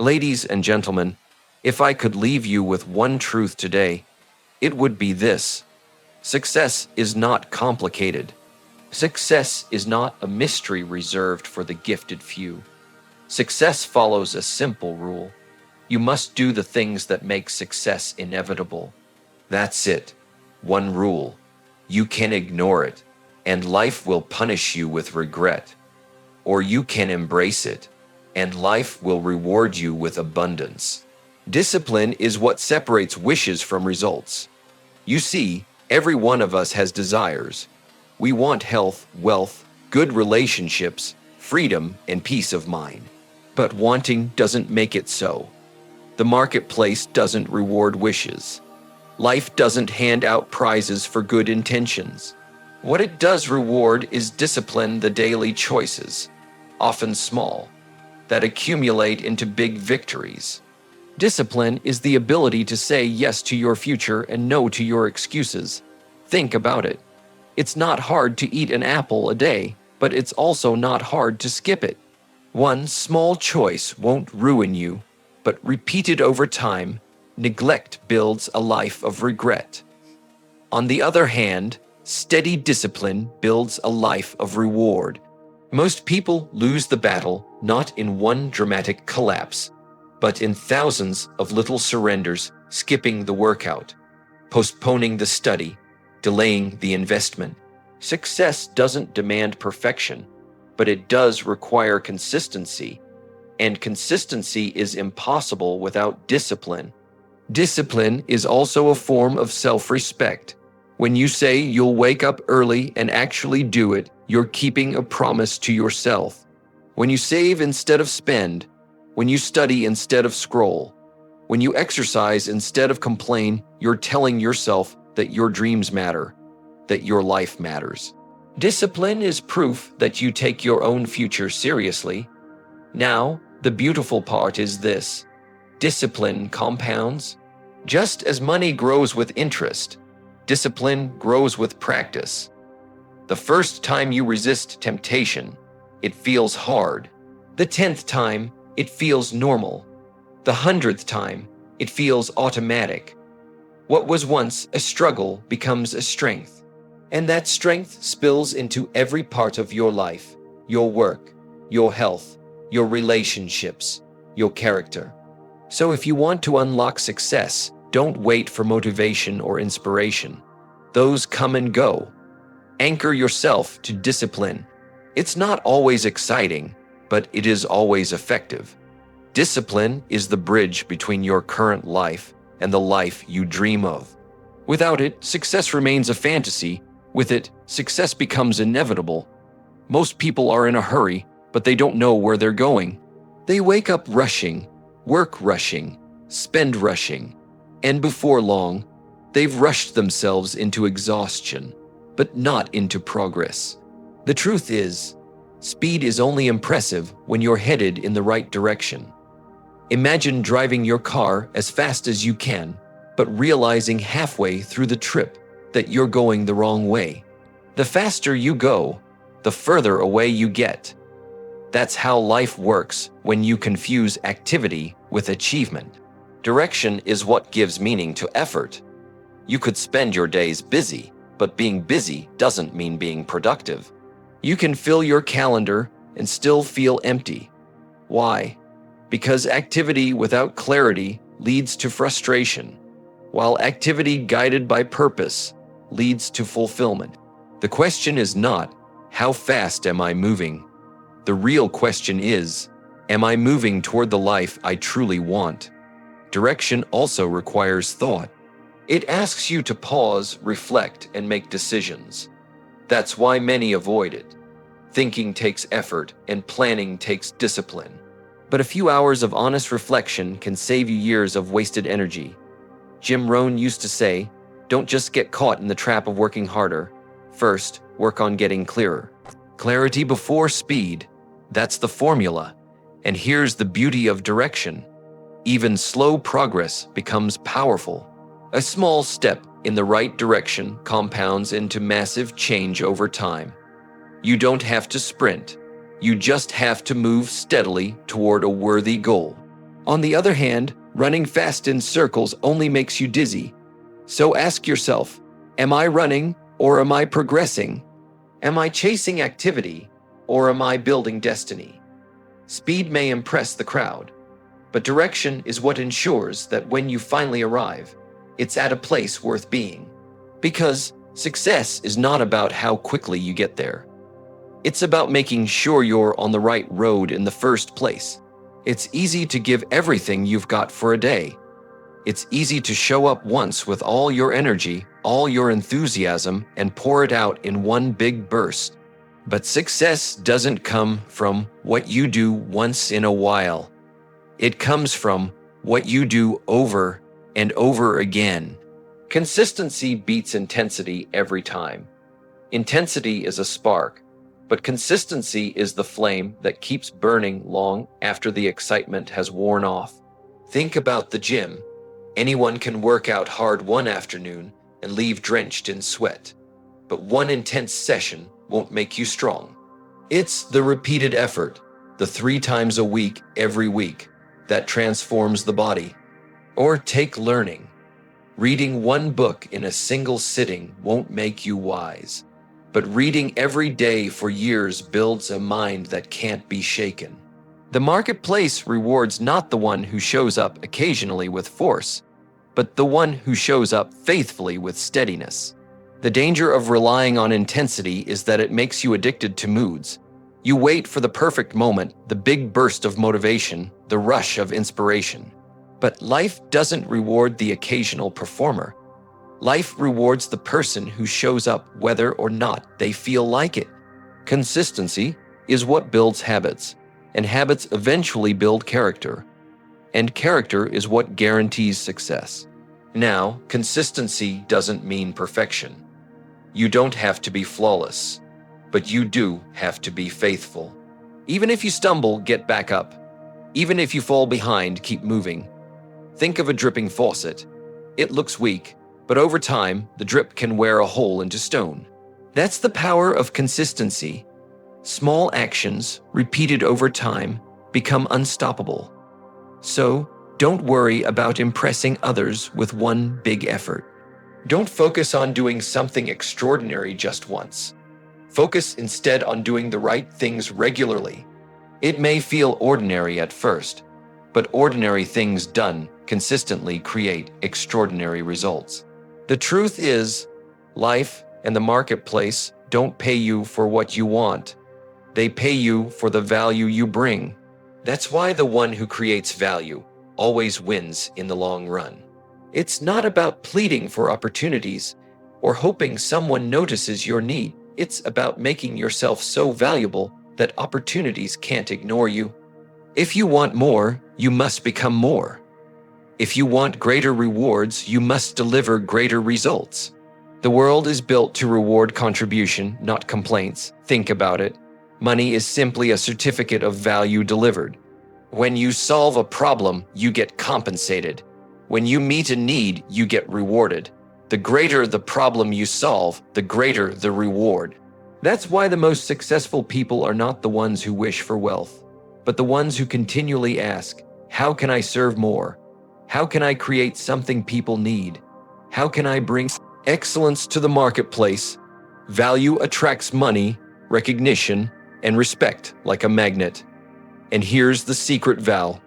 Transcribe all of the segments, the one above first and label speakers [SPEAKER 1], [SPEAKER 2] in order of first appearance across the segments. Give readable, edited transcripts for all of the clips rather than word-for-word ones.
[SPEAKER 1] Ladies and gentlemen, if I could leave you with one truth today, it would be this. Success is not complicated. Success is not a mystery reserved for the gifted few. Success follows a simple rule. You must do the things that make success inevitable. That's it. One rule. You can ignore it, and life will punish you with regret. Or you can embrace it, and life will reward you with abundance. Discipline is what separates wishes from results. You see, every one of us has desires. We want health, wealth, good relationships, freedom, and peace of mind. But wanting doesn't make it so. The marketplace doesn't reward wishes. Life doesn't hand out prizes for good intentions. What it does reward is discipline, the daily choices, often small, that accumulate into big victories. Discipline is the ability to say yes to your future and no to your excuses. Think about it. It's not hard to eat an apple a day, but it's also not hard to skip it. One small choice won't ruin you, but repeated over time, neglect builds a life of regret. On the other hand, steady discipline builds a life of reward. Most people lose the battle not in one dramatic collapse, but in thousands of little surrenders, skipping the workout, postponing the study, delaying the investment. Success doesn't demand perfection, but it does require consistency, and consistency is impossible without discipline. Discipline is also a form of self-respect. When you say you'll wake up early and actually do it, you're keeping a promise to yourself. When you save instead of spend, when you study instead of scroll, when you exercise instead of complain, you're telling yourself that your dreams matter, that your life matters. Discipline is proof that you take your own future seriously. Now, the beautiful part is this. Discipline compounds. Just as money grows with interest, discipline grows with practice. The first time you resist temptation, it feels hard. The 10th time, it feels normal. The 100th time, it feels automatic. What was once a struggle becomes a strength. And that strength spills into every part of your life, your work, your health, your relationships, your character. So if you want to unlock success, don't wait for motivation or inspiration. Those come and go. Anchor yourself to discipline. It's not always exciting, but it is always effective. Discipline is the bridge between your current life and the life you dream of. Without it, success remains a fantasy. With it, success becomes inevitable. Most people are in a hurry, but they don't know where they're going. They wake up rushing, work rushing, spend rushing, and before long, they've rushed themselves into exhaustion, but not into progress. The truth is, speed is only impressive when you're headed in the right direction. Imagine driving your car as fast as you can, but realizing halfway through the trip that you're going the wrong way. The faster you go, the further away you get. That's how life works when you confuse activity with achievement. Direction is what gives meaning to effort. You could spend your days busy, but being busy doesn't mean being productive. You can fill your calendar and still feel empty. Why? Because activity without clarity leads to frustration, while activity guided by purpose leads to fulfillment. The question is not, how fast am I moving? The real question is, am I moving toward the life I truly want? Direction also requires thought. It asks you to pause, reflect, and make decisions. That's why many avoid it. Thinking takes effort, and planning takes discipline. But a few hours of honest reflection can save you years of wasted energy. Jim Rohn used to say, don't just get caught in the trap of working harder. First, work on getting clearer. Clarity before speed. That's the formula. And here's the beauty of direction. Even slow progress becomes powerful. A small step in the right direction compounds into massive change over time. You don't have to sprint. You just have to move steadily toward a worthy goal. On the other hand, running fast in circles only makes you dizzy. So ask yourself, am I running or am I progressing? Am I chasing activity or am I building destiny? Speed may impress the crowd, but direction is what ensures that when you finally arrive, it's at a place worth being. Because success is not about how quickly you get there. It's about making sure you're on the right road in the first place. It's easy to give everything you've got for a day. It's easy to show up once with all your energy, all your enthusiasm, and pour it out in one big burst. But success doesn't come from what you do once in a while. It comes from what you do over and over again. Consistency beats intensity every time. Intensity is a spark, but consistency is the flame that keeps burning long after the excitement has worn off. Think about the gym. Anyone can work out hard one afternoon and leave drenched in sweat, but one intense session won't make you strong. It's the repeated effort, the 3 times a week, every week, that transforms the body. Or take learning. Reading one book in a single sitting won't make you wise, but reading every day for years builds a mind that can't be shaken. The marketplace rewards not the one who shows up occasionally with force, but the one who shows up faithfully with steadiness. The danger of relying on intensity is that it makes you addicted to moods. You wait for the perfect moment, the big burst of motivation, the rush of inspiration. But life doesn't reward the occasional performer. Life rewards the person who shows up whether or not they feel like it. Consistency is what builds habits, and habits eventually build character. And character is what guarantees success. Now, consistency doesn't mean perfection. You don't have to be flawless, but you do have to be faithful. Even if you stumble, get back up. Even if you fall behind, keep moving. Think of a dripping faucet. It looks weak, but over time, the drip can wear a hole into stone. That's the power of consistency. Small actions, repeated over time, become unstoppable. So, don't worry about impressing others with one big effort. Don't focus on doing something extraordinary just once. Focus instead on doing the right things regularly. It may feel ordinary at first, but ordinary things done consistently create extraordinary results. The truth is, life and the marketplace don't pay you for what you want. They pay you for the value you bring. That's why the one who creates value always wins in the long run. It's not about pleading for opportunities or hoping someone notices your need. It's about making yourself so valuable that opportunities can't ignore you. If you want more, you must become more. If you want greater rewards, you must deliver greater results. The world is built to reward contribution, not complaints. Think about it. Money is simply a certificate of value delivered. When you solve a problem, you get compensated. When you meet a need, you get rewarded. The greater the problem you solve, the greater the reward. That's why the most successful people are not the ones who wish for wealth, but the ones who continually ask, how can I serve more? How can I create something people need? How can I bring excellence to the marketplace? Value attracts money, recognition, and respect like a magnet. And here's the secret, Val.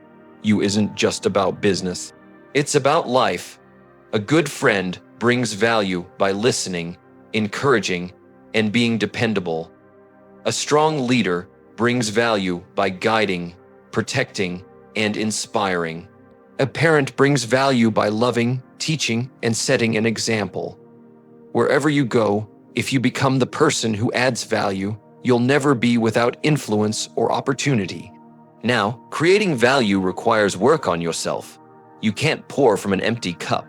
[SPEAKER 1] You isn't just about business. It's about life. A good friend brings value by listening, encouraging, and being dependable. A strong leader brings value by guiding, protecting, and inspiring. A parent brings value by loving, teaching, and setting an example. Wherever you go, if you become the person who adds value, you'll never be without influence or opportunity. Now, creating value requires work on yourself. You can't pour from an empty cup.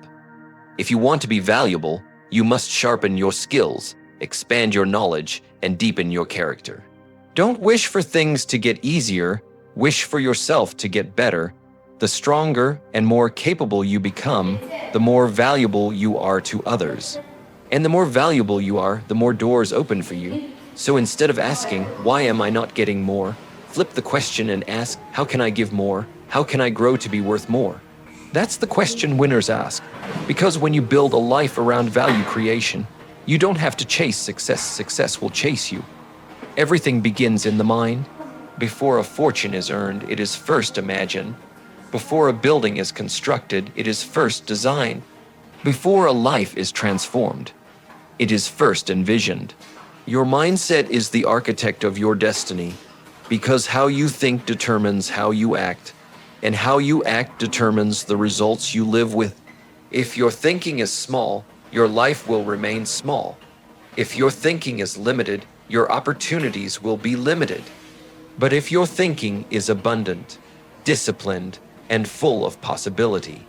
[SPEAKER 1] If you want to be valuable, you must sharpen your skills, expand your knowledge, and deepen your character. Don't wish for things to get easier, wish for yourself to get better. The stronger and more capable you become, the more valuable you are to others. And the more valuable you are, the more doors open for you. So instead of asking, why am I not getting more? Flip the question and ask, how can I give more? How can I grow to be worth more? That's the question winners ask. Because when you build a life around value creation, you don't have to chase success. Success will chase you. Everything begins in the mind. Before a fortune is earned, it is first imagined. Before a building is constructed, it is first designed. Before a life is transformed, it is first envisioned. Your mindset is the architect of your destiny, because how you think determines how you act, and how you act determines the results you live with. If your thinking is small, your life will remain small. If your thinking is limited, your opportunities will be limited. But if your thinking is abundant, disciplined, and full of possibility,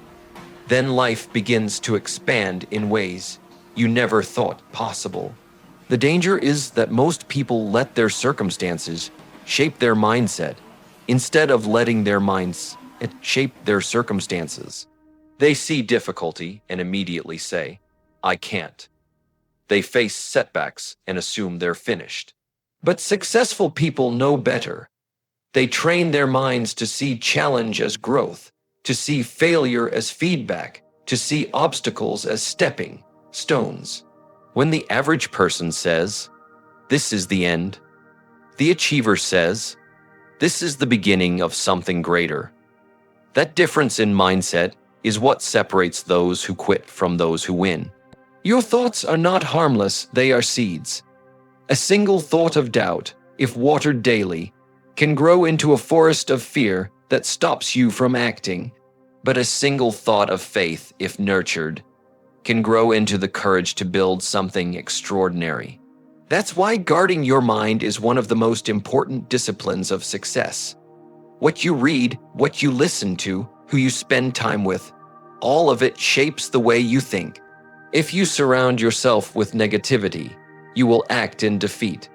[SPEAKER 1] then life begins to expand in ways you never thought possible. The danger is that most people let their circumstances shape their mindset instead of letting their minds shape their circumstances. They see difficulty and immediately say, I can't. They face setbacks and assume they're finished. But successful people know better. They train their minds to see challenge as growth, to see failure as feedback, to see obstacles as stepping stones. When the average person says, this is the end, the achiever says, this is the beginning of something greater. That difference in mindset is what separates those who quit from those who win. Your thoughts are not harmless, they are seeds. A single thought of doubt, if watered daily, can grow into a forest of fear that stops you from acting. But a single thought of faith, if nurtured, can grow into the courage to build something extraordinary. That's why guarding your mind is one of the most important disciplines of success. What you read, what you listen to, who you spend time with, all of it shapes the way you think. If you surround yourself with negativity, you will act in defeat.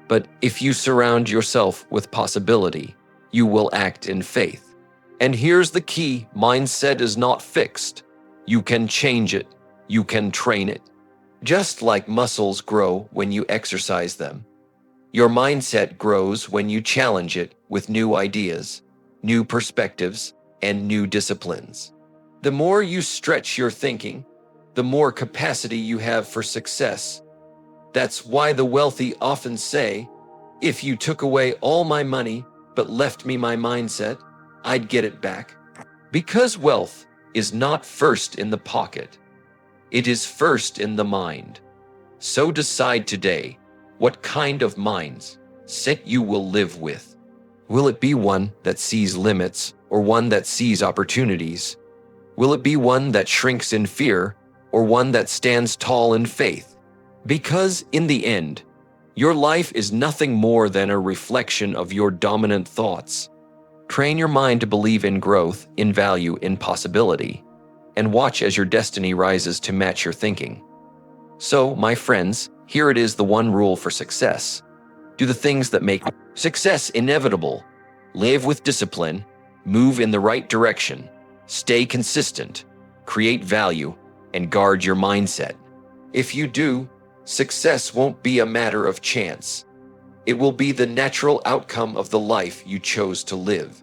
[SPEAKER 1] But if you surround yourself with possibility, you will act in faith. And here's the key: mindset is not fixed. You can change it. You can train it. Just like muscles grow when you exercise them, your mindset grows when you challenge it with new ideas, new perspectives, and new disciplines. The more you stretch your thinking, the more capacity you have for success. That's why the wealthy often say, if you took away all my money but left me my mindset, I'd get it back. Because wealth is not first in the pocket. It is first in the mind. So decide today what kind of mindset you will live with. Will it be one that sees limits or one that sees opportunities? Will it be one that shrinks in fear or one that stands tall in faith? Because in the end, your life is nothing more than a reflection of your dominant thoughts. Train your mind to believe in growth, in value, in possibility, and watch as your destiny rises to match your thinking. So, my friends, here it is, the one rule for success. Do the things that make success inevitable. Live with discipline, move in the right direction, stay consistent, create value, and guard your mindset. If you do, success won't be a matter of chance. It will be the natural outcome of the life you chose to live.